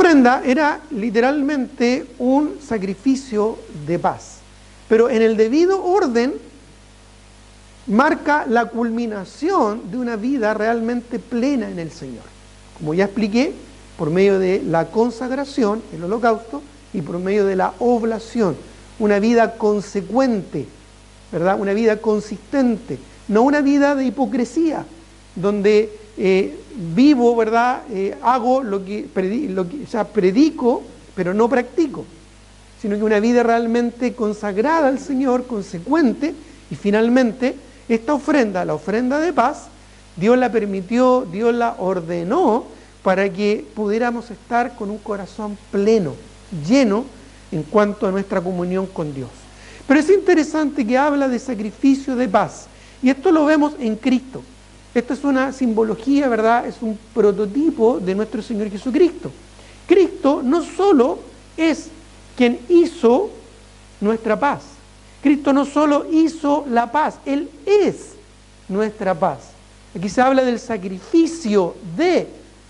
ofrenda era literalmente un sacrificio de paz, pero en el debido orden marca la culminación de una vida realmente plena en el Señor. Como ya expliqué, por medio de la consagración, el holocausto, y por medio de la oblación, una vida consecuente, ¿verdad? Una vida consistente, no una vida de hipocresía, donde vivo, ¿verdad? Hago lo que predico, pero no practico, sino que una vida realmente consagrada al Señor, consecuente, y finalmente esta ofrenda, la ofrenda de paz, Dios la permitió, Dios la ordenó para que pudiéramos estar con un corazón pleno, lleno en cuanto a nuestra comunión con Dios. Pero es interesante que habla de sacrificio de paz, y esto lo vemos en Cristo. Esta es una simbología, ¿verdad? Es un prototipo de nuestro Señor Jesucristo. Cristo no solo es quien hizo nuestra paz, Cristo no solo hizo la paz, Él es nuestra paz. Aquí se habla del sacrificio de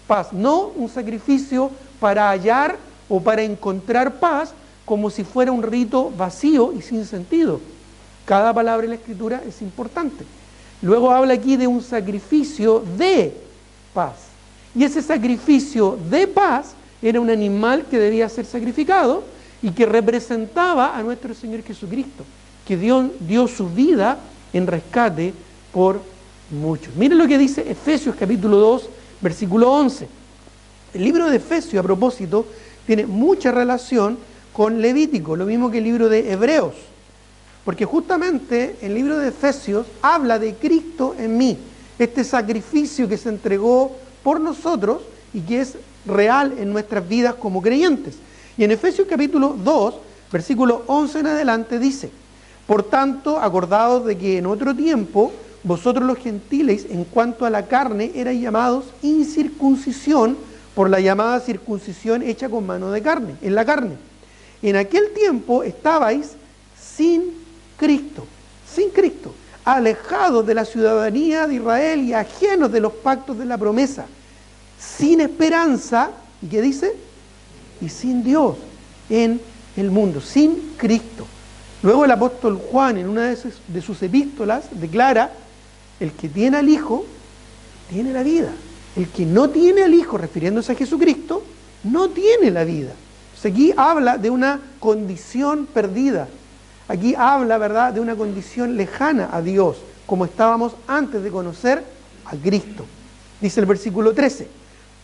paz, no un sacrificio para hallar o para encontrar paz, como si fuera un rito vacío y sin sentido. Cada palabra en la Escritura es importante. Luego habla aquí de un sacrificio de paz. Y ese sacrificio de paz era un animal que debía ser sacrificado y que representaba a nuestro Señor Jesucristo, que dio su vida en rescate por muchos. Miren lo que dice Efesios capítulo 2, versículo 11. El libro de Efesios, a propósito, tiene mucha relación con Levítico, lo mismo que el libro de Hebreos, porque justamente el libro de Efesios habla de Cristo en mí, este sacrificio que se entregó por nosotros y que es real en nuestras vidas como creyentes. Y en Efesios capítulo 2, versículo 11 en adelante dice: por tanto, acordaos de que en otro tiempo vosotros los gentiles, en cuanto a la carne, erais llamados incircuncisión por la llamada circuncisión hecha con mano de carne, en la carne. En aquel tiempo estabais sin Cristo, alejados de la ciudadanía de Israel y ajenos de los pactos de la promesa, sin esperanza, ¿y qué dice? Y sin Dios en el mundo, sin Cristo. Luego el apóstol Juan, en una de sus epístolas, declara: el que tiene al Hijo, tiene la vida. El que no tiene al Hijo, refiriéndose a Jesucristo, no tiene la vida. Entonces aquí habla de una condición perdida. Aquí habla, ¿verdad?, de una condición lejana a Dios, como estábamos antes de conocer a Cristo. Dice el versículo 13: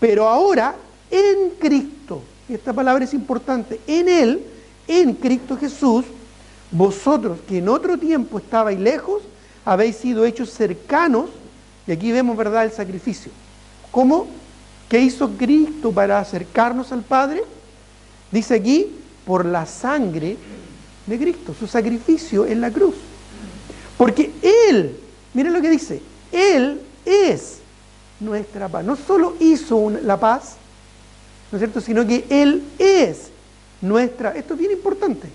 pero ahora en Cristo, y esta palabra es importante, en Él, en Cristo Jesús, vosotros que en otro tiempo estabais lejos, habéis sido hechos cercanos, y aquí vemos, ¿verdad?, el sacrificio. ¿Cómo? ¿Qué hizo Cristo para acercarnos al Padre? Dice aquí: por la sangre de Cristo, su sacrificio en la cruz. Porque Él, miren lo que dice, Él es nuestra paz. No solo hizo la paz, ¿no es cierto?, sino que Él es nuestra. Esto es bien importante,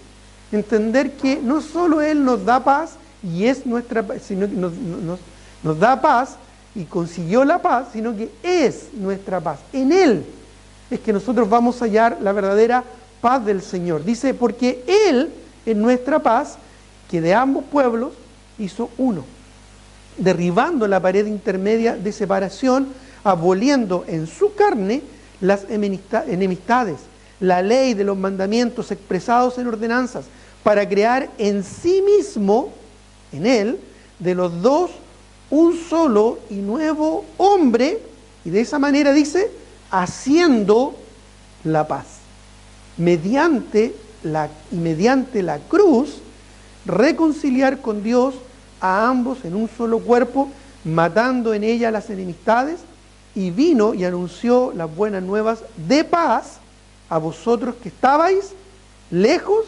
entender que no solo Él nos da paz y es nuestra paz, sino que nos da paz y consiguió la paz, sino que es nuestra paz. En Él es que nosotros vamos a hallar la verdadera paz del Señor. Dice: porque Él es nuestra paz, que de ambos pueblos hizo uno, derribando la pared intermedia de separación, aboliendo en su carne las enemistades, la ley de los mandamientos expresados en ordenanzas, para crear en sí mismo, en Él, de los dos, un solo y nuevo hombre, y de esa manera dice, haciendo la paz, mediante la cruz, reconciliar con Dios a ambos en un solo cuerpo, matando en ella las enemistades, y vino y anunció las buenas nuevas de paz a vosotros que estabais lejos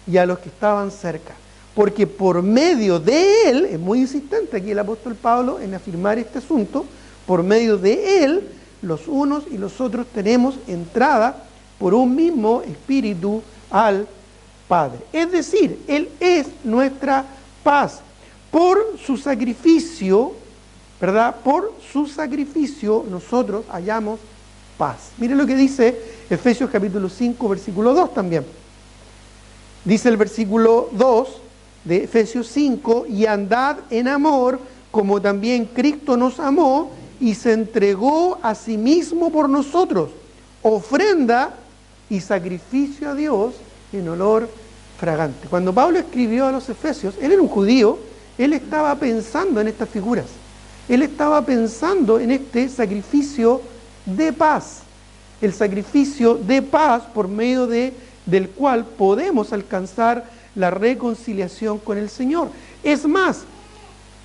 y a los que estaban cerca. Porque por medio de Él, es muy insistente aquí el apóstol Pablo en afirmar este asunto, por medio de Él, los unos y los otros tenemos entrada por un mismo Espíritu al Padre. Es decir, Él es nuestra paz. Por su sacrificio, ¿verdad? Por su sacrificio nosotros hallamos paz. Miren lo que dice Efesios capítulo 5, versículo 2 también. Dice el versículo 2 de Efesios 5, y andad en amor, como también Cristo nos amó y se entregó a sí mismo por nosotros, ofrenda y sacrificio a Dios en olor fragante. Cuando Pablo escribió a los Efesios, él era un judío, él estaba pensando en estas figuras, él estaba pensando en este sacrificio de paz, el sacrificio de paz por medio del cual podemos alcanzar la reconciliación con el Señor. Es más,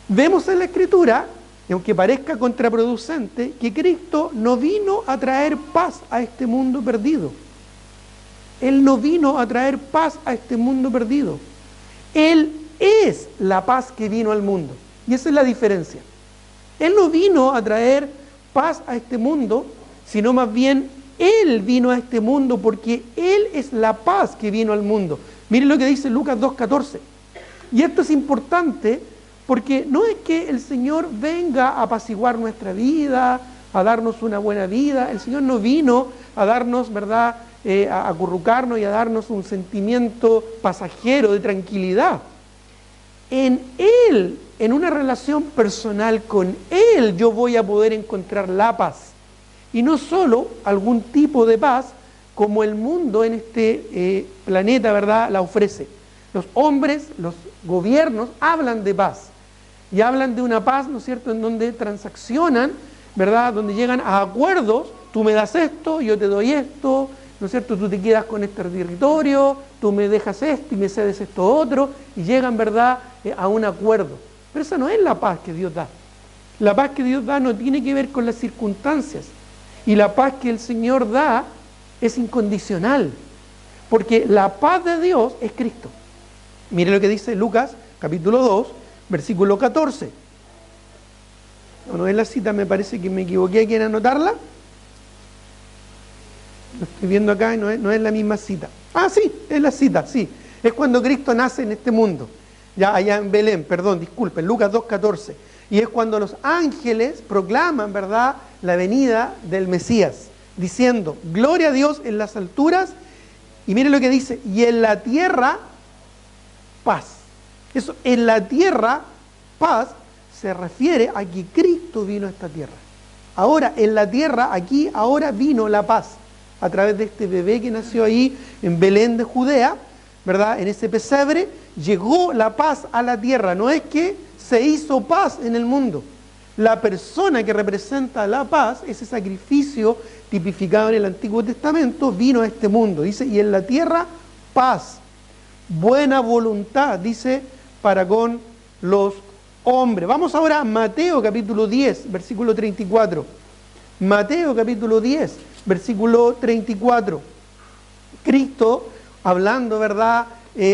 vemos en la Escritura, y aunque parezca contraproducente, que Cristo no vino a traer paz a este mundo perdido. Él no vino a traer paz a este mundo perdido. Él es la paz que vino al mundo. Y esa es la diferencia. Él no vino a traer paz a este mundo, sino más bien Él vino a este mundo porque Él es la paz que vino al mundo. Miren lo que dice Lucas 2:14. Y esto es importante porque no es que el Señor venga a apaciguar nuestra vida, a darnos una buena vida. El Señor no vino a darnos, ¿verdad?, a acurrucarnos y a darnos un sentimiento pasajero de tranquilidad. En Él, en una relación personal con Él, yo voy a poder encontrar la paz. Y no solo algún tipo de paz como el mundo en este planeta, ¿verdad?, la ofrece. Los hombres, los gobiernos hablan de paz. Y hablan de una paz, ¿no es cierto?, en donde transaccionan, ¿verdad?, donde llegan a acuerdos. Tú me das esto, yo te doy esto, ¿no es cierto?, tú te quedas con este territorio, tú me dejas esto y me cedes esto otro, y llegan, ¿verdad?, a un acuerdo. Pero esa no es la paz que Dios da. La paz que Dios da no tiene que ver con las circunstancias. Y la paz que el Señor da es incondicional. Porque la paz de Dios es Cristo. Mire lo que dice Lucas, capítulo 2, versículo 14. No es la cita, me parece que me equivoqué. ¿Quieren anotarla? Lo estoy viendo acá y no es la misma cita. Ah, sí, es la cita, sí. Es cuando Cristo nace en este mundo. Ya allá en Belén, perdón, disculpen, Lucas 2:14. Y es cuando los ángeles proclaman, ¿verdad?, la venida del Mesías, diciendo, gloria a Dios en las alturas, y miren lo que dice, y en la tierra, paz. Eso, en la tierra, paz, se refiere a que Cristo vino a esta tierra. Ahora, en la tierra, aquí, ahora vino la paz, a través de este bebé que nació ahí en Belén de Judea, ¿verdad?, en ese pesebre, llegó la paz a la tierra. No es que se hizo paz en el mundo. La persona que representa la paz, ese sacrificio tipificado en el Antiguo Testamento, vino a este mundo. Dice, y en la tierra, paz, buena voluntad, dice, para con los hombres. Vamos ahora a Mateo capítulo 10, versículo 34. Mateo capítulo 10, versículo 34. Cristo, hablando, ¿verdad?,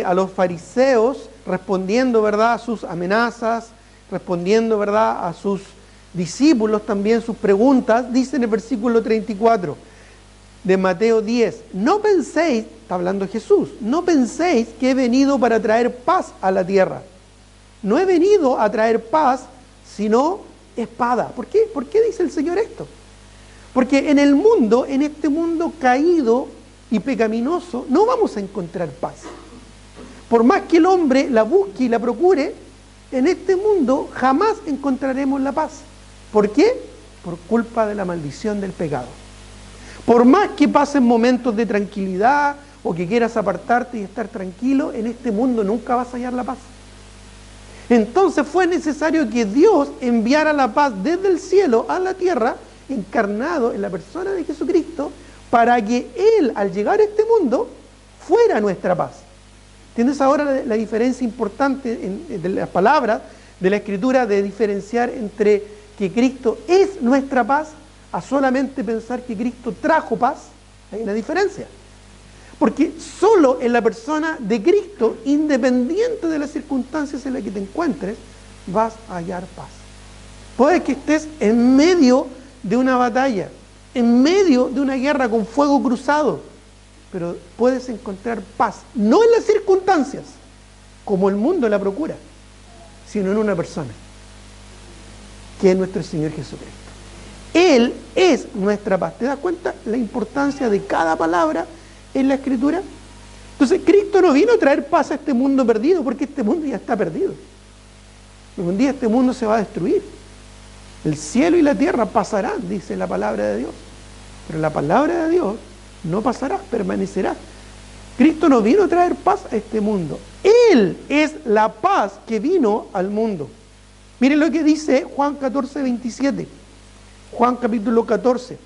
a los fariseos, respondiendo, ¿verdad?, a sus amenazas, respondiendo, ¿verdad?, a sus discípulos también sus preguntas, dice en el versículo 34 de Mateo 10, no penséis, está hablando Jesús, no penséis que he venido para traer paz a la tierra. No he venido a traer paz, sino espada. ¿Por qué? ¿Por qué dice el Señor esto? Porque en el mundo, en este mundo caído y pecaminoso, no vamos a encontrar paz. Por más que el hombre la busque y la procure, en este mundo jamás encontraremos la paz. ¿Por qué? Por culpa de la maldición del pecado. Por más que pasen momentos de tranquilidad o que quieras apartarte y estar tranquilo, en este mundo nunca vas a hallar la paz. Entonces fue necesario que Dios enviara la paz desde el cielo a la tierra, encarnado en la persona de Jesucristo, para que Él, al llegar a este mundo, fuera nuestra paz. ¿Entiendes ahora la diferencia importante de las palabras de la Escritura, de diferenciar entre que Cristo es nuestra paz a solamente pensar que Cristo trajo paz? Hay una diferencia. Porque solo en la persona de Cristo, independiente de las circunstancias en las que te encuentres, vas a hallar paz. Puede que estés en medio de una batalla, en medio de una guerra con fuego cruzado, pero puedes encontrar paz, no en las circunstancias, como el mundo la procura, sino en una persona, que es nuestro Señor Jesucristo. Él es nuestra paz. ¿Te das cuenta la importancia de cada palabra en la Escritura? Entonces, Cristo no vino a traer paz a este mundo perdido, porque este mundo ya está perdido. Un día este mundo se va a destruir. El cielo y la tierra pasarán, dice la palabra de Dios. Pero la palabra de Dios no pasará, permanecerá. Cristo no vino a traer paz a este mundo. Él es la paz que vino al mundo. Miren lo que dice Juan 14, 27. Juan capítulo 14,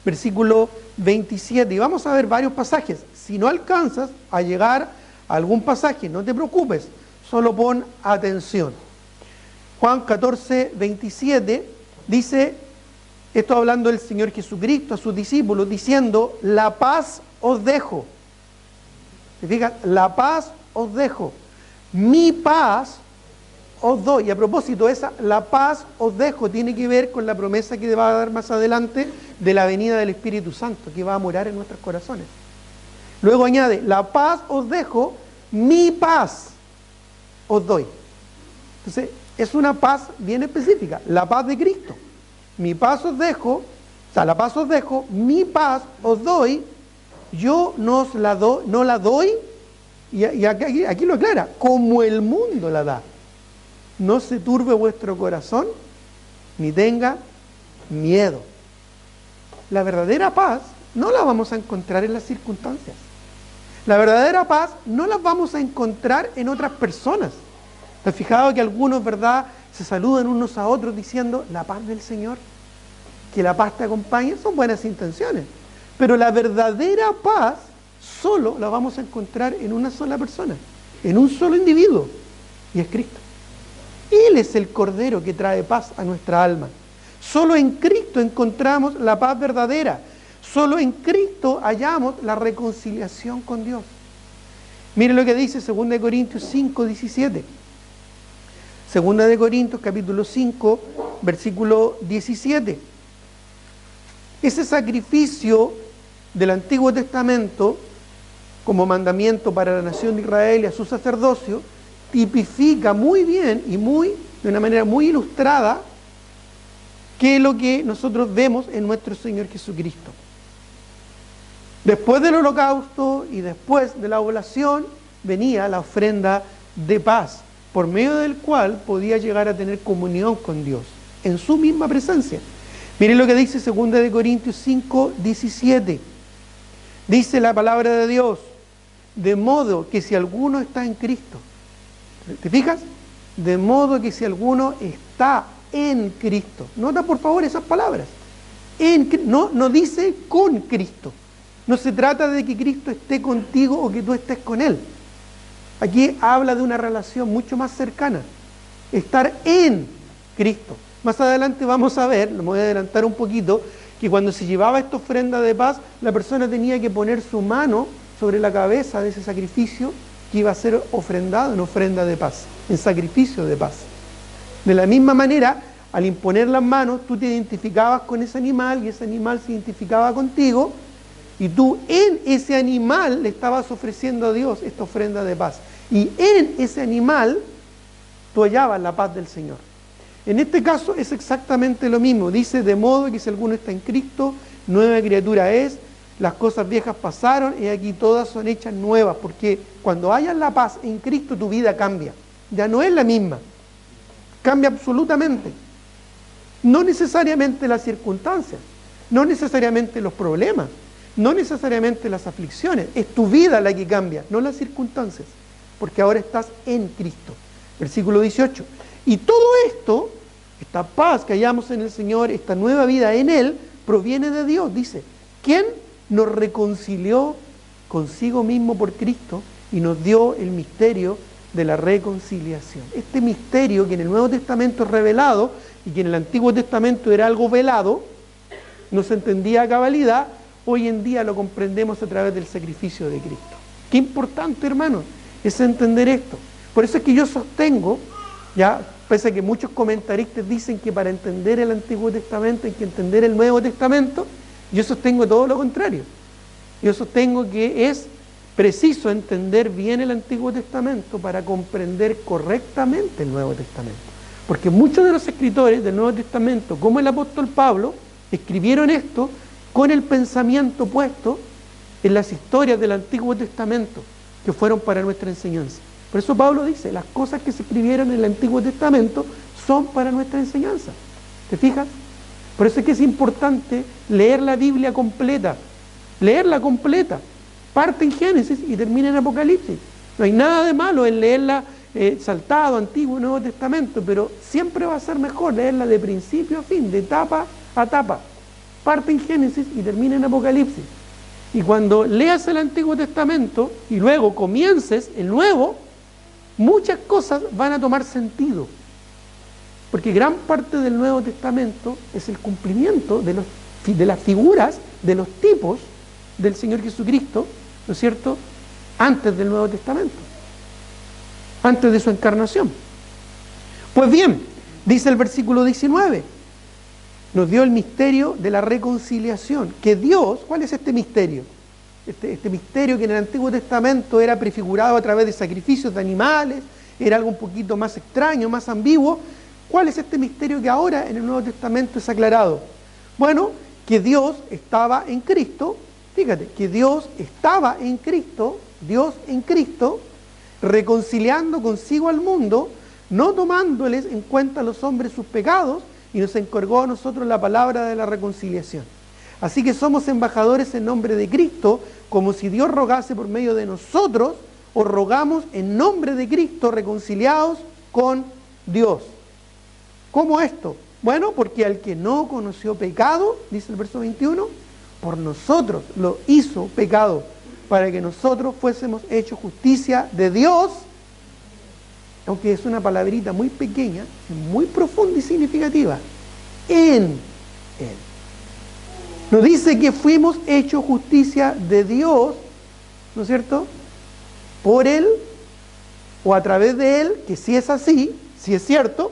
versículo 27. Y vamos a ver varios pasajes. Si no alcanzas a llegar a algún pasaje, no te preocupes, solo pon atención. Juan 14, 27 dice, esto hablando del Señor Jesucristo a sus discípulos, diciendo, la paz os dejo. ¿Te fijas? La paz os dejo. Mi paz os doy. Y a propósito, la paz os dejo tiene que ver con la promesa que va a dar más adelante de la venida del Espíritu Santo, que va a morar en nuestros corazones. Luego añade, la paz os dejo, mi paz os doy. Entonces, es una paz bien específica, la paz de Cristo. Mi paz os dejo, la paz os dejo, mi paz os doy, yo no la doy, y aquí lo aclara, como el mundo la da. No se turbe vuestro corazón, ni tenga miedo. La verdadera paz no la vamos a encontrar en las circunstancias. La verdadera paz no la vamos a encontrar en otras personas. ¿Te has fijado que algunos, verdad, se saludan unos a otros diciendo, la paz del Señor, que la paz te acompañe? Son buenas intenciones. Pero la verdadera paz solo la vamos a encontrar en una sola persona, en un solo individuo, y es Cristo. Él es el Cordero que trae paz a nuestra alma. Solo en Cristo encontramos la paz verdadera. Solo en Cristo hallamos la reconciliación con Dios. Miren lo que dice 2 Corintios 5, 17. 2 Corintios capítulo 5, versículo 17. Ese sacrificio del Antiguo Testamento como mandamiento para la nación de Israel y a su sacerdocio tipifica muy bien y de una manera muy ilustrada qué es lo que nosotros vemos en nuestro Señor Jesucristo. Después del holocausto y después de la oblación venía la ofrenda de paz, por medio del cual podía llegar a tener comunión con Dios, en su misma presencia. Miren lo que dice 2 Corintios 5, 17. Dice la palabra de Dios, de modo que si alguno está en Cristo, ¿te fijas? De modo que si alguno está en Cristo. Nota por favor esas palabras. No dice con Cristo. No se trata de que Cristo esté contigo o que tú estés con Él. Aquí habla de una relación mucho más cercana. Estar en Cristo. Más adelante vamos a ver, lo voy a adelantar un poquito, que cuando se llevaba esta ofrenda de paz, la persona tenía que poner su mano sobre la cabeza de ese sacrificio que iba a ser ofrendado en ofrenda de paz, en sacrificio de paz. De la misma manera, al imponer las manos, tú te identificabas con ese animal y ese animal se identificaba contigo, y tú en ese animal le estabas ofreciendo a Dios esta ofrenda de paz. Y en ese animal tú hallabas la paz del Señor. En este caso es exactamente lo mismo. Dice, de modo que si alguno está en Cristo, nueva criatura es, las cosas viejas pasaron y aquí todas son hechas nuevas. Porque cuando hayas la paz en Cristo, tu vida cambia. Ya no es la misma. Cambia absolutamente. No necesariamente las circunstancias, no necesariamente los problemas, no necesariamente las aflicciones. Es tu vida la que cambia, no las circunstancias. Porque ahora estás en Cristo. Versículo 18. Y todo esto, esta paz que hallamos en el Señor, esta nueva vida en Él, proviene de Dios. Dice, ¿quién nos reconcilió consigo mismo por Cristo y nos dio el misterio de la reconciliación? Este misterio que en el Nuevo Testamento es revelado y que en el Antiguo Testamento era algo velado, no se entendía a cabalidad, hoy en día lo comprendemos a través del sacrificio de Cristo. Qué importante, hermanos, es entender esto. Por eso es que yo sostengo, ya, pese a que muchos comentaristas dicen que para entender el Antiguo Testamento hay que entender el Nuevo Testamento, yo sostengo todo lo contrario. Yo sostengo que es preciso entender bien el Antiguo Testamento para comprender correctamente el Nuevo Testamento. Porque muchos de los escritores del Nuevo Testamento, como el apóstol Pablo, escribieron esto con el pensamiento puesto en las historias del Antiguo Testamento, que fueron para nuestra enseñanza. Por eso Pablo dice, las cosas que se escribieron en el Antiguo Testamento son para nuestra enseñanza. ¿Te fijas? Por eso es que es importante leer la Biblia completa, leerla completa. Parte en Génesis y termina en Apocalipsis. No hay nada de malo en leerla saltado, Antiguo, Nuevo Testamento, pero siempre va a ser mejor leerla de principio a fin, de etapa a etapa. Parte en Génesis y termina en Apocalipsis. Y cuando leas el Antiguo Testamento y luego comiences el Nuevo, muchas cosas van a tomar sentido. Porque gran parte del Nuevo Testamento es el cumplimiento de las figuras, de los tipos del Señor Jesucristo, ¿no es cierto?, antes del Nuevo Testamento, antes de su encarnación. Pues bien, dice el versículo 19, nos dio el misterio de la reconciliación, que Dios, ¿cuál es este misterio? Este misterio que en el Antiguo Testamento era prefigurado a través de sacrificios de animales, era algo un poquito más extraño, más ambiguo. ¿Cuál es este misterio que ahora en el Nuevo Testamento es aclarado? Bueno, que Dios estaba en Cristo, fíjate, que Dios estaba en Cristo, Dios en Cristo, reconciliando consigo al mundo, no tomándoles en cuenta a los hombres sus pecados, y nos encargó a nosotros la palabra de la reconciliación. Así que somos embajadores en nombre de Cristo, como si Dios rogase por medio de nosotros, os rogamos en nombre de Cristo, reconciliados con Dios. ¿Cómo esto? Bueno, porque al que no conoció pecado, dice el verso 21, por nosotros lo hizo pecado, para que nosotros fuésemos hechos justicia de Dios, aunque es una palabrita muy pequeña, muy profunda y significativa, en Él. Nos dice que fuimos hechos justicia de Dios, ¿no es cierto?, por Él, o a través de Él, que sí es así, sí es cierto,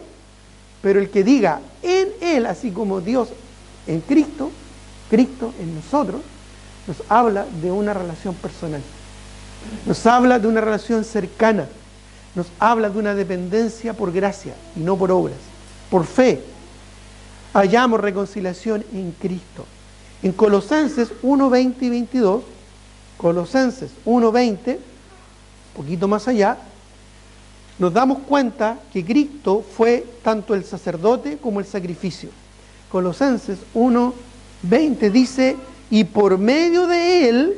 pero el que diga en Él, así como Dios en Cristo, Cristo en nosotros, nos habla de una relación personal, nos habla de una relación cercana, nos habla de una dependencia por gracia y no por obras, por fe. Hallamos reconciliación en Cristo. En Colosenses 1:20 y 22, Colosenses 1:20, un poquito más allá, nos damos cuenta que Cristo fue tanto el sacerdote como el sacrificio. Colosenses 1:20 dice, y por medio de Él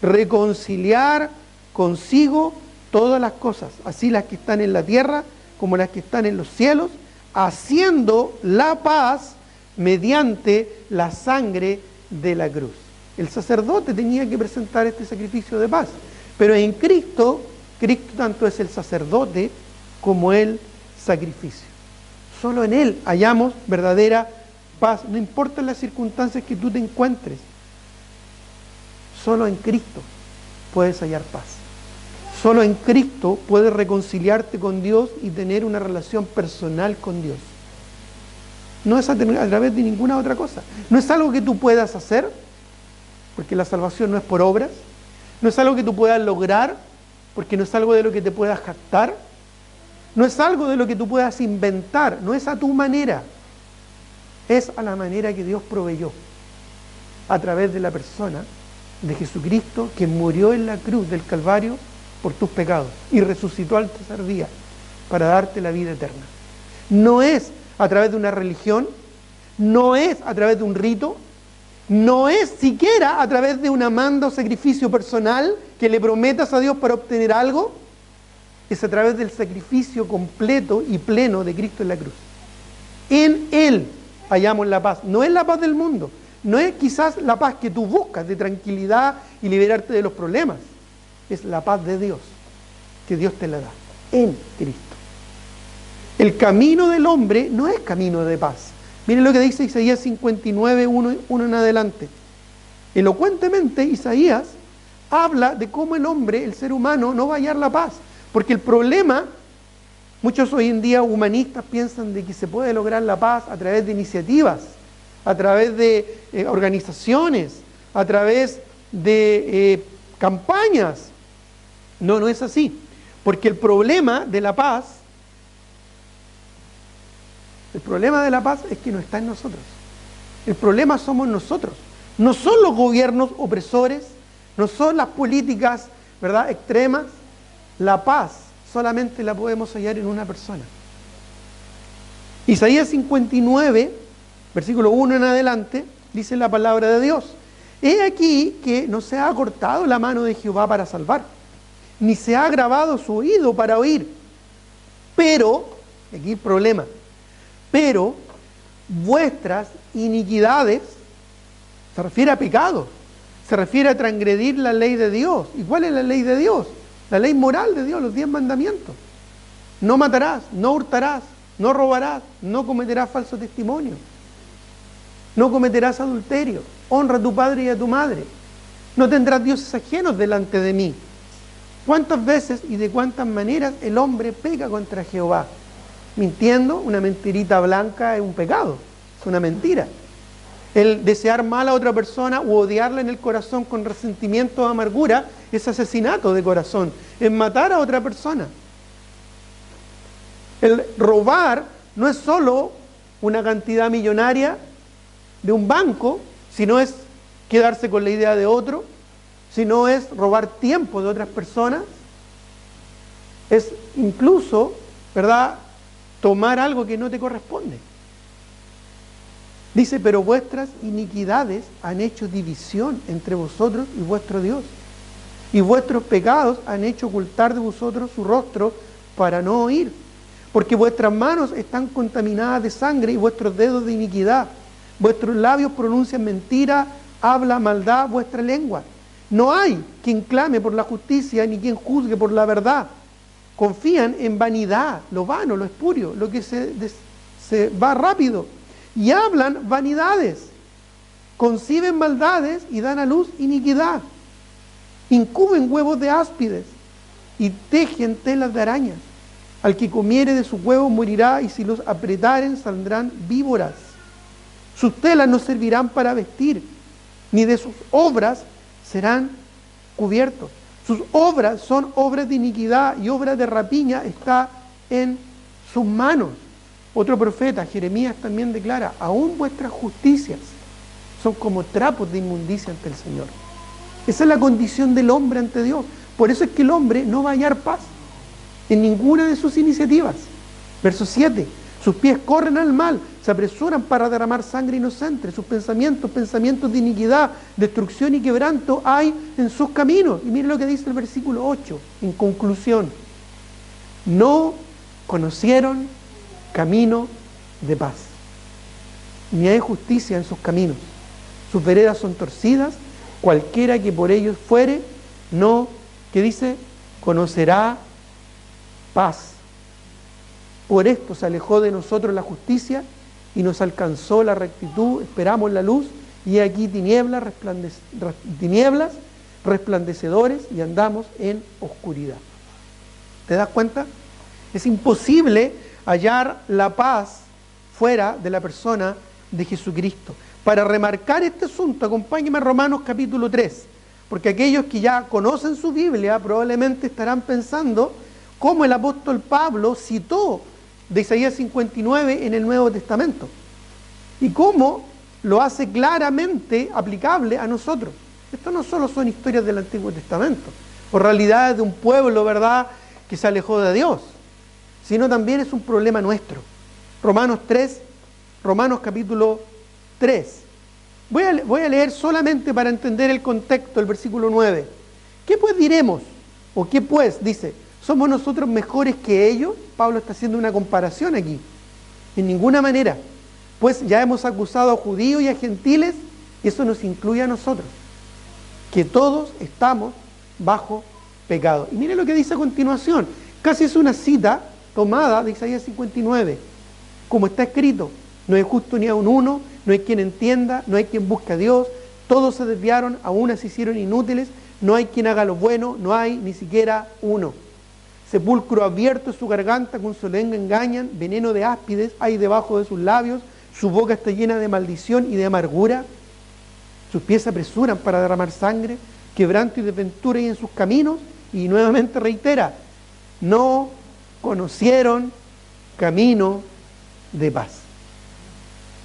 reconciliar consigo todas las cosas, así las que están en la tierra como las que están en los cielos, haciendo la paz mediante la sangre de la cruz. El sacerdote tenía que presentar este sacrificio de paz, pero en Cristo, Cristo tanto es el sacerdote como el sacrificio. Solo en Él hallamos verdadera paz, no importa las circunstancias que tú te encuentres, solo en Cristo puedes hallar paz. Solo en Cristo puedes reconciliarte con Dios y tener una relación personal con Dios. No es a través de ninguna otra cosa. No es algo que tú puedas hacer, porque la salvación no es por obras. No es algo que tú puedas lograr, porque no es algo de lo que te puedas jactar. No es algo de lo que tú puedas inventar. No es a tu manera. Es a la manera que Dios proveyó, a través de la persona de Jesucristo, que murió en la cruz del Calvario por tus pecados y resucitó al tercer día para darte la vida eterna. No es a través de una religión, no es a través de un rito, no es siquiera a través de una manda o sacrificio personal que le prometas a Dios para obtener algo, es a través del sacrificio completo y pleno de Cristo en la cruz. En Él hallamos la paz, no es la paz del mundo, no es quizás la paz que tú buscas de tranquilidad y liberarte de los problemas, es la paz de Dios, que Dios te la da, en Cristo. El camino del hombre no es camino de paz. Miren lo que dice Isaías 59, 1 en adelante. Elocuentemente Isaías habla de cómo el hombre, el ser humano, no va a hallar la paz. Porque el problema, muchos hoy en día humanistas piensan de que se puede lograr la paz a través de iniciativas, a través de organizaciones, a través de campañas. No, no es así. Porque el problema de la paz El problema de la paz es que no está en nosotros. El problema somos nosotros. No son los gobiernos opresores, no son las políticas, ¿verdad?, extremas. La paz solamente la podemos hallar en una persona. Isaías 59, versículo 1 en adelante, dice la palabra de Dios: He aquí que no se ha cortado la mano de Jehová para salvar, ni se ha agravado su oído para oír. Pero, aquí el problema, pero vuestras iniquidades, se refiere a pecado, se refiere a transgredir la ley de Dios. ¿Y cuál es la ley de Dios? La ley moral de Dios, los 10 mandamientos. No matarás, no hurtarás, no robarás, no cometerás falso testimonio, no cometerás adulterio, honra a tu padre y a tu madre, no tendrás dioses ajenos delante de mí. ¿Cuántas veces y de cuántas maneras el hombre peca contra Jehová? Mintiendo, una mentirita blanca es un pecado, es una mentira. El desear mal a otra persona u odiarla en el corazón con resentimiento o amargura es asesinato de corazón, es matar a otra persona. El robar no es solo una cantidad millonaria de un banco, sino es quedarse con la idea de otro, sino es robar tiempo de otras personas, es incluso, ¿verdad?, tomar algo que no te corresponde. Dice: pero vuestras iniquidades han hecho división entre vosotros y vuestro Dios, y vuestros pecados han hecho ocultar de vosotros su rostro para no oír, porque vuestras manos están contaminadas de sangre y vuestros dedos de iniquidad. Vuestros labios pronuncian mentira, habla maldad vuestra lengua. No hay quien clame por la justicia, ni quien juzgue por la verdad. Confían en vanidad, lo vano, lo espurio, lo que se va rápido. Y hablan vanidades, conciben maldades y dan a luz iniquidad. Incuben huevos de áspides y tejen telas de arañas. Al que comiere de sus huevos morirá, y si los apretaren saldrán víboras. Sus telas no servirán para vestir, ni de sus obras serán cubiertos. Sus obras son obras de iniquidad, y obras de rapiña está en sus manos. Otro profeta, Jeremías, también declara: aún vuestras justicias son como trapos de inmundicia ante el Señor. Esa es la condición del hombre ante Dios. Por eso es que el hombre no va a hallar paz en ninguna de sus iniciativas. Verso 7: sus pies corren al mal, se apresuran para derramar sangre inocente. Sus pensamientos, pensamientos de iniquidad, destrucción y quebranto hay en sus caminos. Y miren lo que dice el versículo 8, en conclusión: no conocieron camino de paz, ni hay justicia en sus caminos. Sus veredas son torcidas, cualquiera que por ellos fuere, no, ¿qué dice?, conocerá paz. Por esto se alejó de nosotros la justicia y nos alcanzó la rectitud. Esperamos la luz, y aquí tinieblas resplandecedores, y andamos en oscuridad. ¿Te das cuenta? Es imposible hallar la paz fuera de la persona de Jesucristo. Para remarcar este asunto, acompáñenme a Romanos capítulo 3, porque aquellos que ya conocen su Biblia probablemente estarán pensando cómo el apóstol Pablo citó de Isaías 59 en el Nuevo Testamento, y cómo lo hace claramente aplicable a nosotros. Esto no solo son historias del Antiguo Testamento, o realidades de un pueblo, ¿verdad?, que se alejó de Dios, sino también es un problema nuestro. Romanos capítulo 3. Voy a leer solamente para entender el contexto, el versículo 9. ¿Qué pues diremos? ¿O qué pues? Dice: ¿somos nosotros mejores que ellos? Pablo está haciendo una comparación aquí. En ninguna manera. Pues ya hemos acusado a judíos y a gentiles, y eso nos incluye a nosotros, que todos estamos bajo pecado. Y mire lo que dice a continuación. Casi es una cita tomada de Isaías 59. Como está escrito: no hay justo ni aun uno, no hay quien entienda, no hay quien busque a Dios, todos se desviaron, a una se hicieron inútiles, no hay quien haga lo bueno, no hay ni siquiera uno. Sepulcro abierto es su garganta, con su lengua engañan, veneno de áspides hay debajo de sus labios, su boca está llena de maldición y de amargura, sus pies se apresuran para derramar sangre, quebranto y desventura hay en sus caminos. Y nuevamente reitera: no conocieron camino de paz.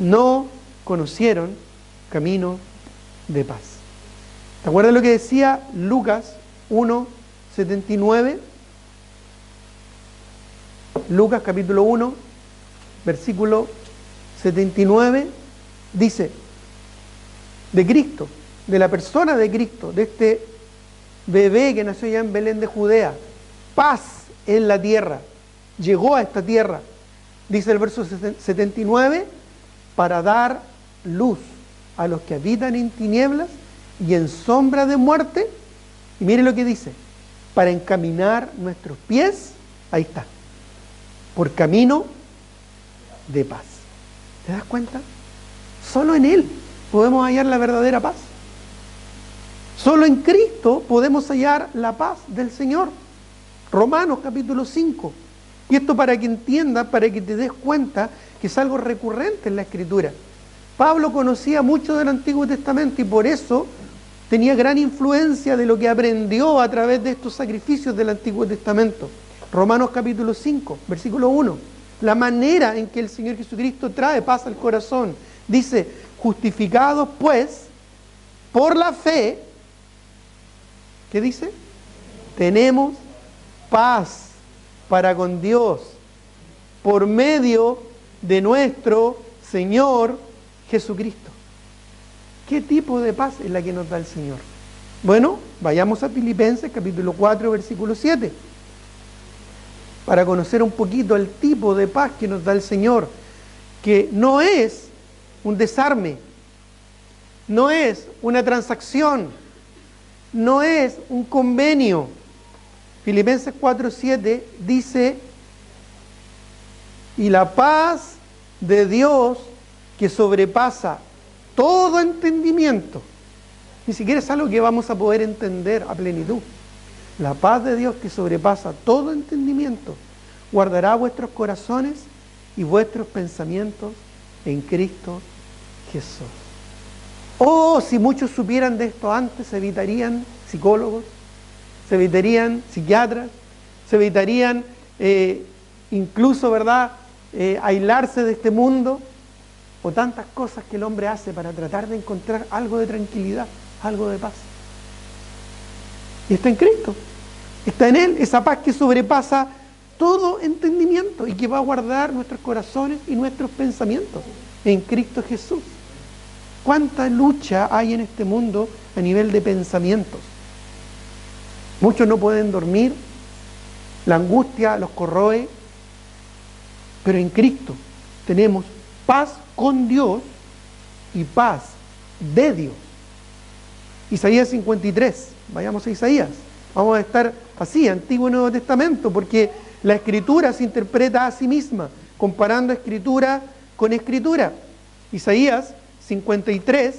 no conocieron camino de paz. ¿Te acuerdas lo que decía Lucas 1:79? Lucas capítulo 1, versículo 79, dice, de Cristo, de la persona de Cristo, de este bebé que nació ya en Belén de Judea, paz en la tierra, llegó a esta tierra, dice el verso 79, para dar luz a los que habitan en tinieblas y en sombra de muerte, y mire lo que dice, para encaminar nuestros pies, ahí está, por camino de paz. ¿Te das cuenta? Solo en Él podemos hallar la verdadera paz. Solo en Cristo podemos hallar la paz del Señor. Romanos capítulo 5. Y esto para que entiendas, para que te des cuenta que es algo recurrente en la Escritura. Pablo conocía mucho del Antiguo Testamento y por eso tenía gran influencia de lo que aprendió a través de estos sacrificios del Antiguo Testamento. Romanos capítulo 5, versículo 1. La manera en que el Señor Jesucristo trae paz al corazón. Dice, justificados pues por la fe, ¿qué dice? Tenemos paz para con Dios por medio de nuestro Señor Jesucristo. ¿Qué tipo de paz es la que nos da el Señor? Bueno, vayamos a Filipenses capítulo 4, versículo 7. Para conocer un poquito el tipo de paz que nos da el Señor, que no es un desarme, no es una transacción, no es un convenio. Filipenses 4:7 dice, y la paz de Dios que sobrepasa todo entendimiento, ni siquiera es algo que vamos a poder entender a plenitud. La paz de Dios que sobrepasa todo entendimiento, guardará vuestros corazones y vuestros pensamientos en Cristo Jesús. Oh, si muchos supieran de esto antes, se evitarían psicólogos, se evitarían psiquiatras, se evitarían incluso, ¿verdad?, aislarse de este mundo, o tantas cosas que el hombre hace para tratar de encontrar algo de tranquilidad, algo de paz. Y está en Cristo, está en Él, esa paz que sobrepasa todo entendimiento y que va a guardar nuestros corazones y nuestros pensamientos en Cristo Jesús. ¿Cuánta lucha hay en este mundo a nivel de pensamientos? Muchos no pueden dormir, la angustia los corroe, pero en Cristo tenemos paz con Dios y paz de Dios. Isaías 53, vayamos a Isaías. Vamos a estar así, Antiguo y Nuevo Testamento, porque la Escritura se interpreta a sí misma, comparando Escritura con Escritura. Isaías 53,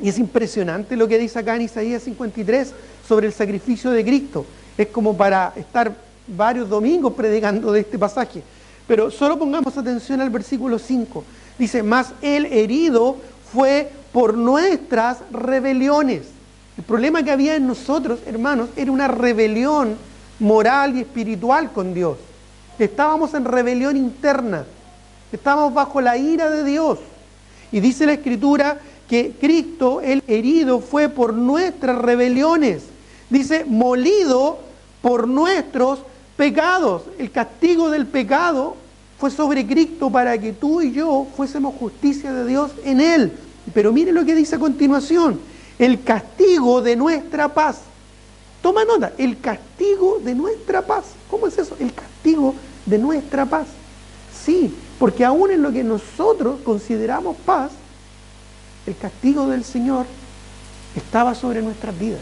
y es impresionante lo que dice acá en Isaías 53 sobre el sacrificio de Cristo. Es como para estar varios domingos predicando de este pasaje. Pero solo pongamos atención al versículo 5. Dice, mas el herido fue por nuestras rebeliones. El problema que había en nosotros, hermanos, era una rebelión moral y espiritual con Dios. Estábamos en rebelión interna. Estábamos bajo la ira de Dios. Y dice la Escritura que Cristo, el herido, fue por nuestras rebeliones. Dice, molido por nuestros pecados. El castigo del pecado fue sobre Cristo para que tú y yo fuésemos justicia de Dios en Él. Pero mire lo que dice a continuación. El castigo de nuestra paz. Toma nota, el castigo de nuestra paz. ¿Cómo es eso? El castigo de nuestra paz. Sí, porque aún en lo que nosotros consideramos paz, el castigo del Señor estaba sobre nuestras vidas.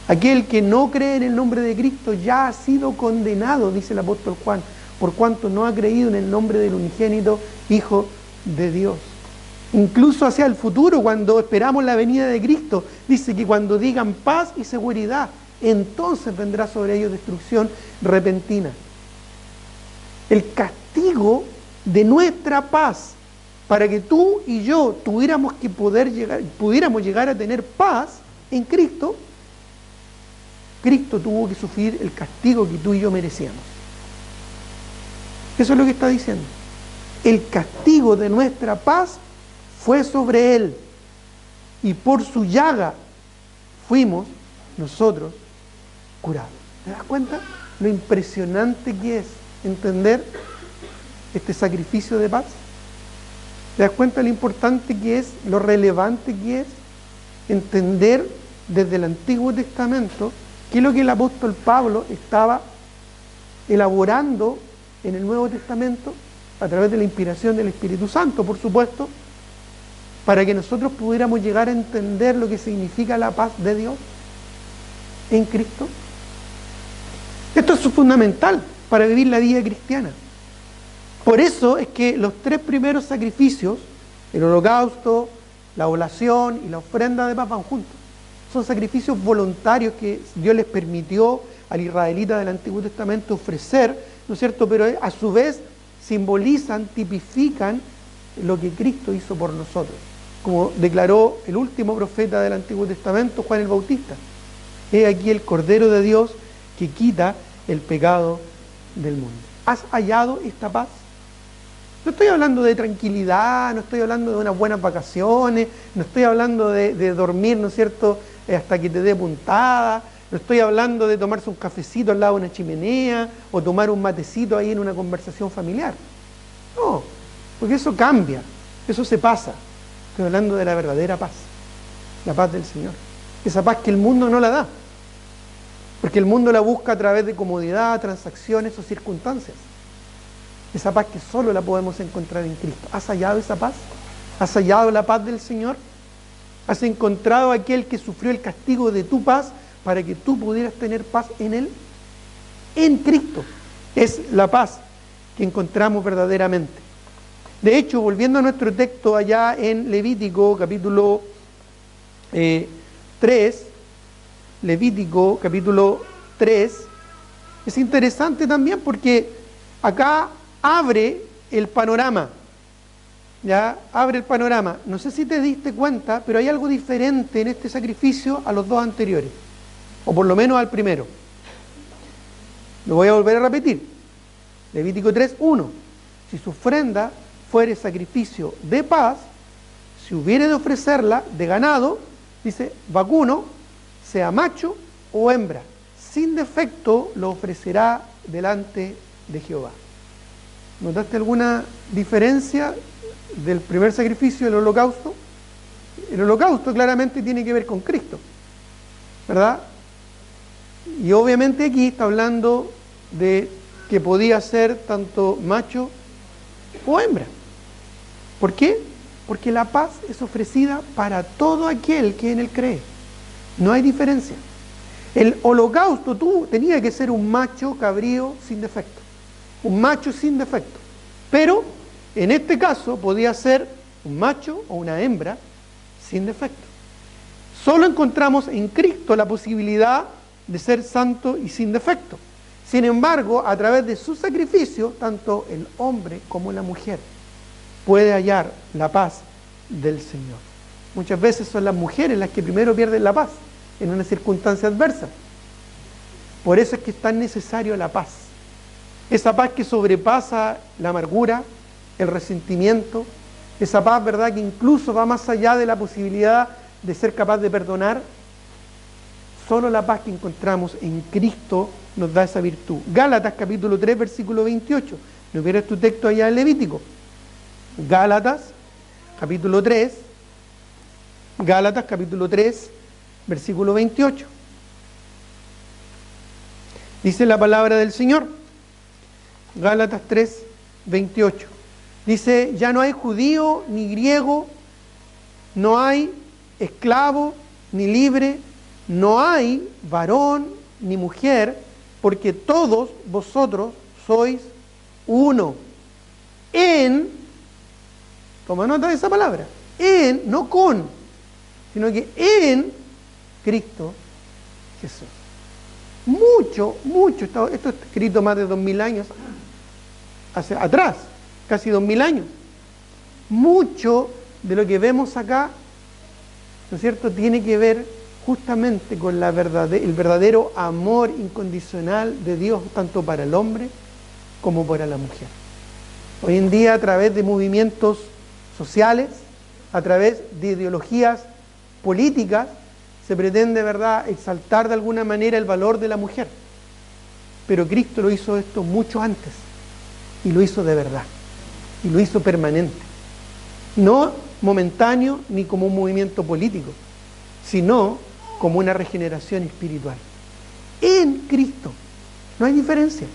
Aquel que no cree en el nombre de Cristo ya ha sido condenado, dice el apóstol Juan, por cuanto no ha creído en el nombre del unigénito Hijo de Dios. Incluso hacia el futuro, cuando esperamos la venida de Cristo, dice que cuando digan paz y seguridad, entonces vendrá sobre ellos destrucción repentina. El castigo de nuestra paz, para que tú y yo pudiéramos llegar a tener paz en Cristo, Cristo tuvo que sufrir el castigo que tú y yo merecíamos. Eso es lo que está diciendo. el castigo de nuestra paz fue sobre él, y por su llaga fuimos nosotros curados. ¿Te das cuenta lo impresionante que es entender este sacrificio de paz? ¿Te das cuenta lo importante que es, lo relevante que es entender desde el Antiguo Testamento qué es lo que el apóstol Pablo estaba elaborando en el Nuevo Testamento a través de la inspiración del Espíritu Santo, por supuesto, para que nosotros pudiéramos llegar a entender lo que significa la paz de Dios en Cristo? Esto es fundamental para vivir la vida cristiana. Por eso es que los tres primeros sacrificios, el holocausto, la oblación y la ofrenda de paz, van juntos. Son sacrificios voluntarios que Dios les permitió al israelita del Antiguo Testamento ofrecer, ¿no es cierto? Pero a su vez simbolizan, tipifican lo que Cristo hizo por nosotros. Como declaró el último profeta del Antiguo Testamento, Juan el Bautista: he aquí el Cordero de Dios que quita el pecado del mundo. ¿Has hallado esta paz? No estoy hablando de tranquilidad, no estoy hablando de unas buenas vacaciones, no estoy hablando de dormir, ¿no es cierto?, hasta que te dé puntada, no estoy hablando de tomarse un cafecito al lado de una chimenea o tomar un matecito ahí en una conversación familiar. No, porque eso cambia, eso se pasa. Estoy hablando de la verdadera paz, la paz del Señor. Esa paz que el mundo no la da, porque el mundo la busca a través de comodidad, transacciones o circunstancias. Esa paz que solo la podemos encontrar en Cristo. ¿Has hallado esa paz? ¿Has hallado la paz del Señor? ¿Has encontrado a aquel que sufrió el castigo de tu paz para que tú pudieras tener paz en Él? En Cristo es la paz que encontramos verdaderamente. De hecho, volviendo a nuestro texto allá en Levítico capítulo 3, Levítico capítulo 3, es interesante también porque acá abre el panorama, ya abre el panorama. No sé si te diste cuenta, pero hay algo diferente en este sacrificio a los dos anteriores, o por lo menos al primero. Lo voy a volver a repetir. Levítico 3:1. Si su ofrenda fuere sacrificio de paz, si hubiere de ofrecerla de ganado, dice, vacuno, sea macho o hembra, sin defecto lo ofrecerá delante de Jehová. ¿Notaste alguna diferencia del primer sacrificio y el holocausto? El holocausto claramente tiene que ver con Cristo, ¿verdad? Y obviamente aquí está hablando de que podía ser tanto macho o hembra. ¿Por qué? Porque la paz es ofrecida para todo aquel que en él cree. No hay diferencia. El holocausto tenía que ser un macho cabrío sin defecto. Un macho sin defecto. Pero en este caso podía ser un macho o una hembra sin defecto. Solo encontramos en Cristo la posibilidad de ser santo y sin defecto. Sin embargo, a través de su sacrificio, tanto el hombre como la mujer puede hallar la paz del Señor. Muchas veces son las mujeres las que primero pierden la paz en una circunstancia adversa. Por eso es que es tan necesario la paz. Esa paz que sobrepasa la amargura, el resentimiento, esa paz, ¿verdad?, que incluso va más allá de la posibilidad de ser capaz de perdonar. Solo la paz que encontramos en Cristo nos da esa virtud. Gálatas capítulo 3, versículo 28. ¿No vieras tu texto allá en Levítico? Gálatas capítulo 3, versículo 28. Dice la palabra del Señor. Gálatas 3, 28. Dice, ya no hay judío ni griego, no hay esclavo ni libre, no hay varón ni mujer, porque todos vosotros sois uno. Toma nota de esa palabra, no con, sino que en Cristo Jesús. Mucho, esto está escrito más de 2000 años atrás, casi 2000 años. Mucho de lo que vemos acá, ¿no es cierto?, tiene que ver justamente con el verdadero amor incondicional de Dios, tanto para el hombre como para la mujer. Hoy en día, a través de movimientos sociales, a través de ideologías políticas, se pretende, ¿verdad?, exaltar de alguna manera el valor de la mujer. Pero Cristo lo hizo esto mucho antes, y lo hizo de verdad, y lo hizo permanente. No momentáneo ni como un movimiento político, sino como una regeneración espiritual. En Cristo, no hay diferencia.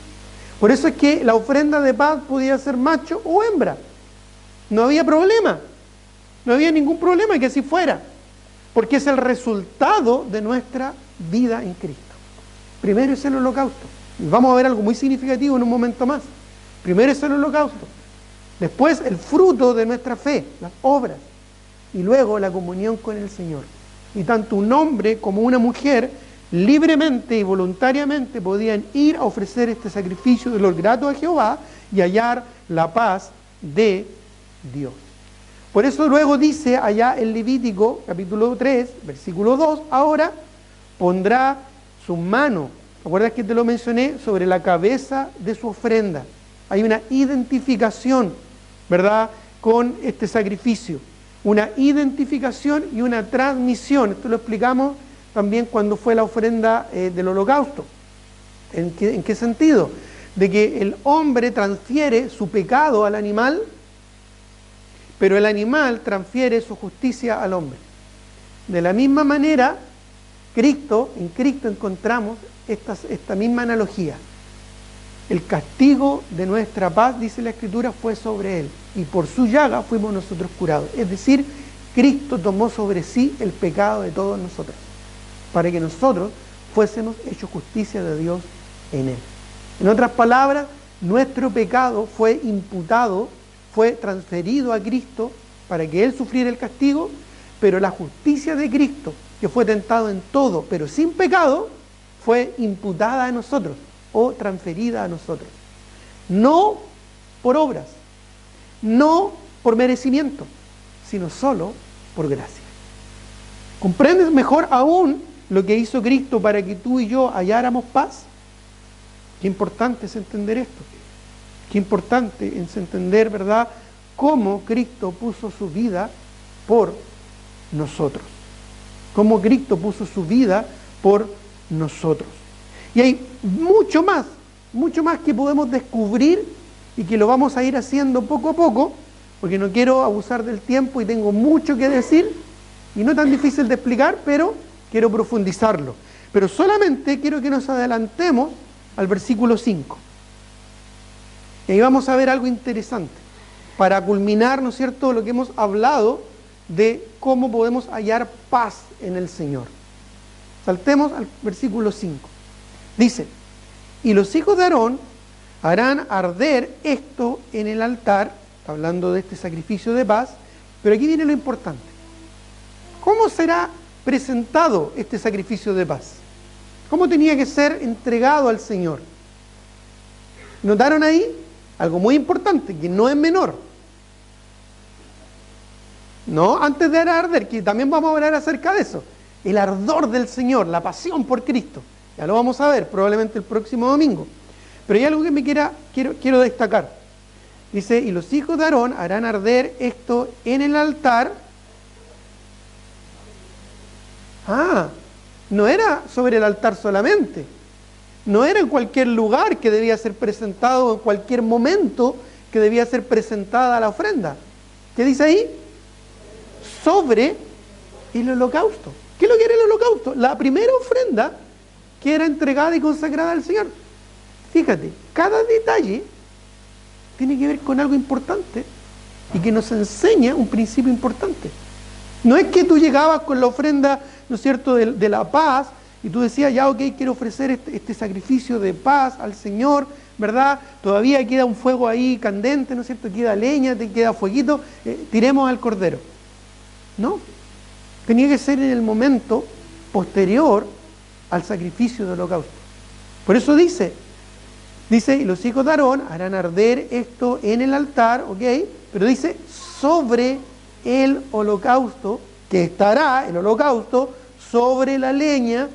Por eso es que la ofrenda de paz podía ser macho o hembra. No había problema, no había ningún problema que así fuera, porque es el resultado de nuestra vida en Cristo. Primero es el holocausto. Y vamos a ver algo muy significativo en un momento más. Primero es el holocausto. Después el fruto de nuestra fe, las obras. Y luego la comunión con el Señor. Y tanto un hombre como una mujer libremente y voluntariamente podían ir a ofrecer este sacrificio de olor grato a Jehová y hallar la paz de Dios. Por eso luego dice allá en Levítico capítulo 3, versículo 2, ahora pondrá su mano, ¿recuerdas que te lo mencioné? Sobre la cabeza de su ofrenda. Hay una identificación, ¿verdad?, con este sacrificio. Una identificación y una transmisión. Esto lo explicamos también cuando fue la ofrenda del holocausto. ¿En qué sentido? De que el hombre transfiere su pecado al animal, pero el animal transfiere su justicia al hombre. De la misma manera, en Cristo encontramos esta misma analogía. El castigo de nuestra paz, dice la Escritura, fue sobre Él, y por su llaga fuimos nosotros curados. Es decir, Cristo tomó sobre sí el pecado de todos nosotros, para que nosotros fuésemos hechos justicia de Dios en Él. En otras palabras, nuestro pecado fue imputado, fue transferido a Cristo para que Él sufriera el castigo, pero la justicia de Cristo, que fue tentado en todo, pero sin pecado, fue imputada a nosotros o transferida a nosotros. No por obras, no por merecimiento, sino solo por gracia. ¿Comprendes mejor aún lo que hizo Cristo para que tú y yo halláramos paz? Qué importante es entender esto. Qué importante es entender, ¿verdad?, cómo Cristo puso su vida por nosotros. Cómo Cristo puso su vida por nosotros. Y hay mucho más que podemos descubrir y que lo vamos a ir haciendo poco a poco, porque no quiero abusar del tiempo y tengo mucho que decir, y no tan difícil de explicar, pero quiero profundizarlo. Pero solamente quiero que nos adelantemos al versículo 5. Y ahí vamos a ver algo interesante, para culminar, ¿no es cierto?, lo que hemos hablado de cómo podemos hallar paz en el Señor. Saltemos al versículo 5. Dice, y los hijos de Aarón harán arder esto en el altar, está hablando de este sacrificio de paz, pero aquí viene lo importante. ¿Cómo será presentado este sacrificio de paz? ¿Cómo tenía que ser entregado al Señor? ¿Notaron ahí? Algo muy importante, que no es menor. No, antes de arder, que también vamos a hablar acerca de eso. El ardor del Señor, la pasión por Cristo. Ya lo vamos a ver, probablemente el próximo domingo. Pero hay algo que quiero destacar. Dice, y los hijos de Aarón harán arder esto en el altar. No era sobre el altar solamente. No era en cualquier lugar que debía ser presentado, en cualquier momento que debía ser presentada la ofrenda. ¿Qué dice ahí? Sobre el holocausto. ¿Qué es lo que era el holocausto? La primera ofrenda que era entregada y consagrada al Señor. Fíjate, cada detalle tiene que ver con algo importante y que nos enseña un principio importante. No es que tú llegabas con la ofrenda, ¿no es cierto?, de la paz, y tú decías, ya, ok, quiero ofrecer este sacrificio de paz al Señor, ¿verdad? Todavía queda un fuego ahí candente, ¿no es cierto?, queda leña, te queda fueguito, tiremos al cordero. No, tenía que ser en el momento posterior al sacrificio del holocausto. Por eso dice, y los hijos de Aarón harán arder esto en el altar, ok, pero dice, sobre el holocausto, que estará el holocausto sobre la leña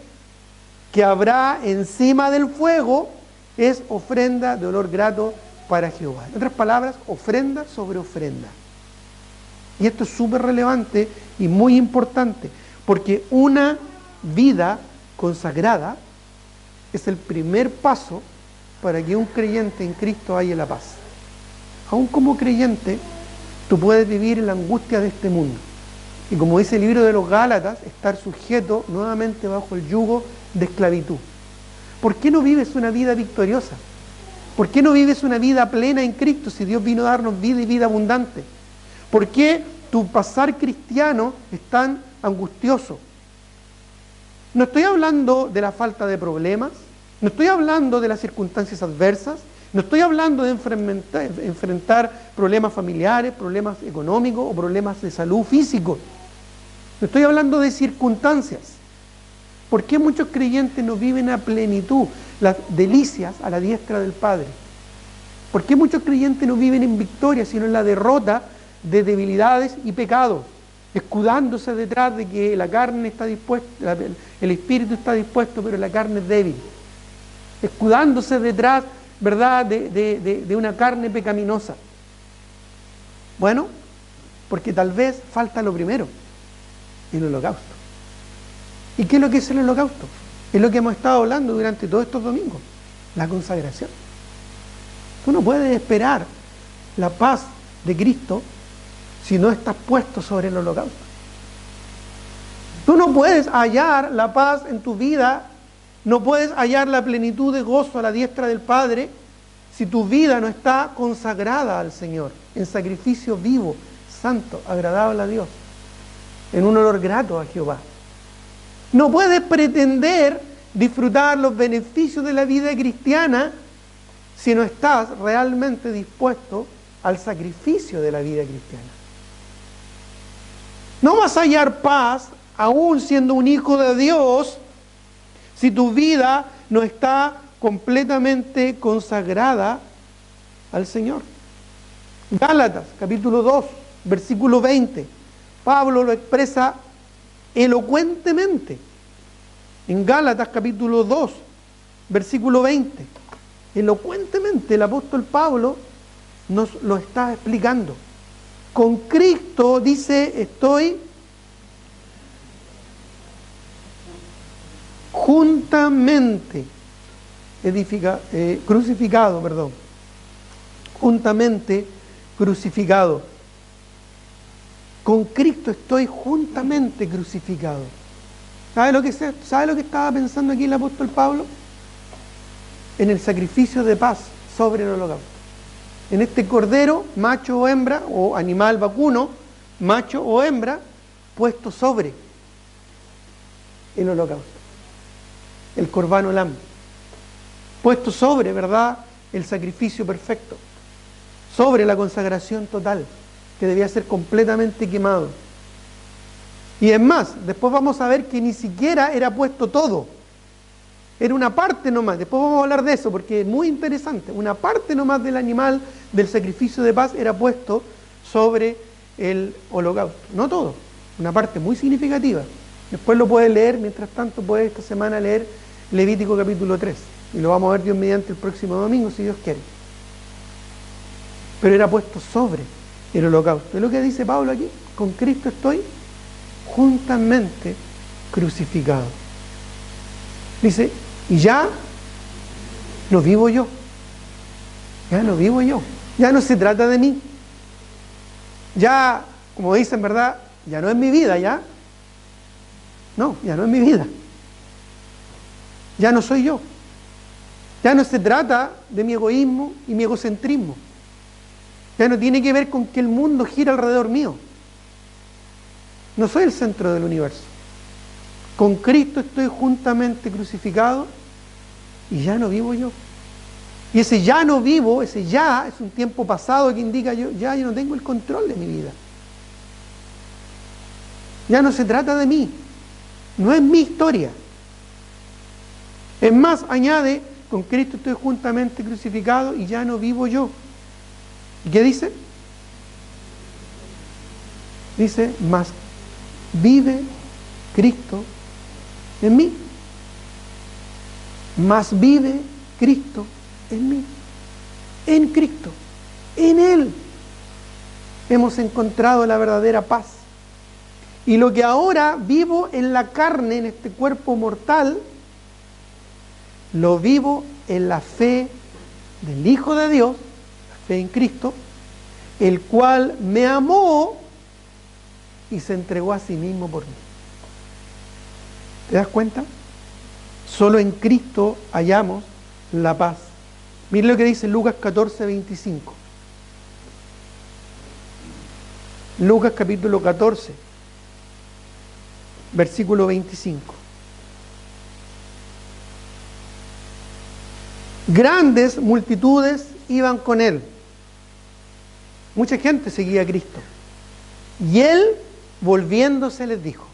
que habrá encima del fuego, es ofrenda de olor grato para Jehová. En otras palabras, ofrenda sobre ofrenda. Y esto es súper relevante y muy importante, porque una vida consagrada es el primer paso para que un creyente en Cristo haya la paz. Aún como creyente, tú puedes vivir en la angustia de este mundo. Y como dice el libro de los Gálatas, estar sujeto nuevamente bajo el yugo de esclavitud. ¿Por qué no vives una vida victoriosa? ¿Por qué no vives una vida plena en Cristo si Dios vino a darnos vida y vida abundante? ¿Por qué tu pasar cristiano es tan angustioso? No estoy hablando de la falta de problemas, no estoy hablando de las circunstancias adversas, no estoy hablando de enfrentar problemas familiares, problemas económicos o problemas de salud físicos. No estoy hablando de circunstancias. ¿Por qué muchos creyentes no viven a plenitud las delicias a la diestra del Padre? ¿Por qué muchos creyentes no viven en victoria, sino en la derrota de debilidades y pecados, escudándose detrás de que la carne está dispuesta, el espíritu está dispuesto, pero la carne es débil, escudándose detrás, ¿verdad?, de una carne pecaminosa? Bueno, porque tal vez falta lo primero, el holocausto. ¿Y qué es lo que es el holocausto? Es lo que hemos estado hablando durante todos estos domingos, la consagración. Tú no puedes esperar la paz de Cristo si no estás puesto sobre el holocausto. Tú no puedes hallar la paz en tu vida, no puedes hallar la plenitud de gozo a la diestra del Padre si tu vida no está consagrada al Señor, en sacrificio vivo, santo, agradable a Dios, en un olor grato a Jehová. No puedes pretender disfrutar los beneficios de la vida cristiana si no estás realmente dispuesto al sacrificio de la vida cristiana. No vas a hallar paz, aún siendo un hijo de Dios, si tu vida no está completamente consagrada al Señor. Gálatas, capítulo 2, versículo 20. Pablo lo expresa elocuentemente. En Gálatas, capítulo 2, versículo 20. Elocuentemente el apóstol Pablo nos lo está explicando. Con Cristo, dice, estoy juntamente crucificado, juntamente crucificado. Con Cristo estoy juntamente crucificado. ¿Sabe lo que estaba pensando aquí el apóstol Pablo? En el sacrificio de paz sobre el holocausto. En este cordero, macho o hembra, o animal vacuno, macho o hembra, puesto sobre el holocausto. El corbán olam. Puesto sobre, ¿verdad?, el sacrificio perfecto. Sobre la consagración total, que debía ser completamente quemado. Y es más, después vamos a ver que ni siquiera era puesto todo. Era una parte nomás. Después vamos a hablar de eso porque es muy interesante. Una parte nomás del animal, del sacrificio de paz, era puesto sobre el holocausto. No todo, una parte muy significativa. Después lo puedes leer, mientras tanto puedes esta semana leer Levítico capítulo 3. Y lo vamos a ver Dios mediante el próximo domingo, si Dios quiere. Pero era puesto sobre el holocausto. Es lo que dice Pablo aquí. Con Cristo estoy juntamente crucificado. Dice, y ya no vivo yo. Ya no vivo yo. Ya no se trata de mí. Ya, como dicen, ¿verdad? Ya no es mi vida, ya. No, ya no es mi vida. Ya no soy yo. Ya no se trata de mi egoísmo y mi egocentrismo. Ya no tiene que ver con que el mundo gira alrededor mío. No soy el centro del universo. Con Cristo estoy juntamente crucificado y ya no vivo yo. Y ese ya no vivo, ese ya es un tiempo pasado que indica yo no tengo el control de mi vida. Ya no se trata de mí. No es mi historia. Es más, añade, con Cristo estoy juntamente crucificado y ya no vivo yo. ¿Y qué dice? Dice, mas vive Cristo en mí. Mas vive Cristo en mí. En Cristo, en Él, hemos encontrado la verdadera paz. Y lo que ahora vivo en la carne, en este cuerpo mortal, lo vivo en la fe del Hijo de Dios, la fe en Cristo, el cual me amó y se entregó a sí mismo por mí. ¿Te das cuenta? Solo en Cristo hallamos la paz. Miren lo que dice Lucas 14, 25. Lucas capítulo 14, versículo 25. Grandes multitudes iban con él. Mucha gente seguía a Cristo. Y él, volviéndose, les dijo.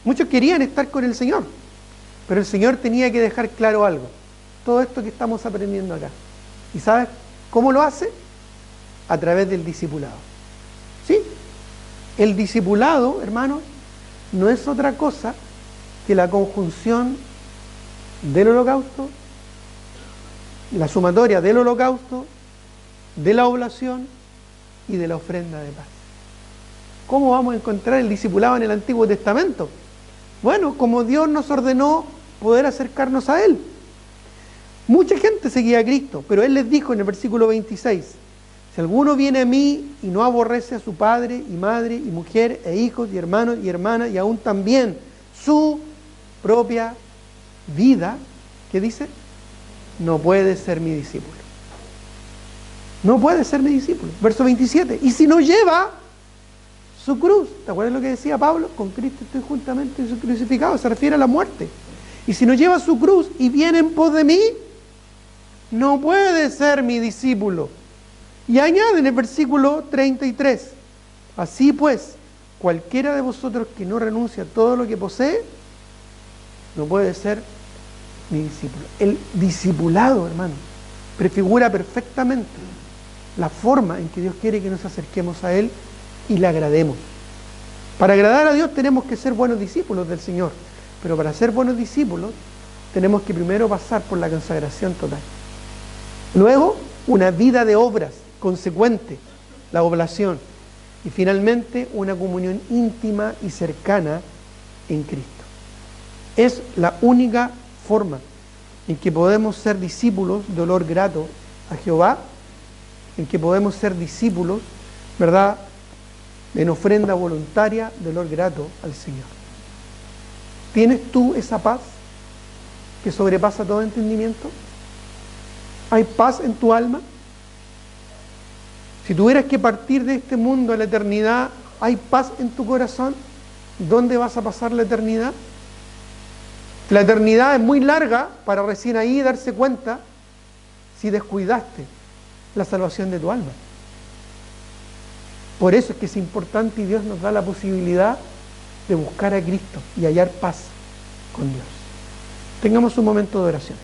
Muchos querían estar con el Señor, pero el Señor tenía que dejar claro algo. Todo esto que estamos aprendiendo acá. ¿Y sabes cómo lo hace? A través del discipulado. ¿Sí? El discipulado, hermanos, no es otra cosa que la conjunción del holocausto, la sumatoria del holocausto, de la oblación y de la ofrenda de paz. ¿Cómo vamos a encontrar el discipulado en el Antiguo Testamento? Bueno, como Dios nos ordenó poder acercarnos a Él. Mucha gente seguía a Cristo, pero Él les dijo en el versículo 26, si alguno viene a mí y no aborrece a su padre y madre y mujer e hijos y hermanos y hermanas y aún también su propia vida, ¿qué dice? No puede ser mi discípulo. No puede ser mi discípulo. Verso 27, y si no lleva su cruz, ¿te acuerdas lo que decía Pablo? Con Cristo estoy juntamente crucificado, se refiere a la muerte. Y si no lleva su cruz y viene en pos de mí, no puede ser mi discípulo. Y añade en el versículo 33, así pues, cualquiera de vosotros que no renuncia a todo lo que posee, no puede ser mi discípulo. El discipulado, hermano, prefigura perfectamente la forma en que Dios quiere que nos acerquemos a Él y le agrademos. Para agradar a Dios tenemos que ser buenos discípulos del Señor, pero para ser buenos discípulos tenemos que primero pasar por la consagración total. Luego, una vida de obras consecuente, la oblación, y finalmente una comunión íntima y cercana en Cristo. Es la única forma en que podemos ser discípulos de olor grato a Jehová, en que podemos ser discípulos, ¿verdad?, en ofrenda voluntaria de olor grato al Señor. ¿Tienes tú esa paz que sobrepasa todo entendimiento? ¿Hay paz en tu alma? Si tuvieras que partir de este mundo a la eternidad, ¿hay paz en tu corazón? ¿Dónde vas a pasar la eternidad? La eternidad es muy larga para recién ahí darse cuenta si descuidaste la salvación de tu alma. Por eso es que es importante y Dios nos da la posibilidad de buscar a Cristo y hallar paz con Dios. Tengamos un momento de oración.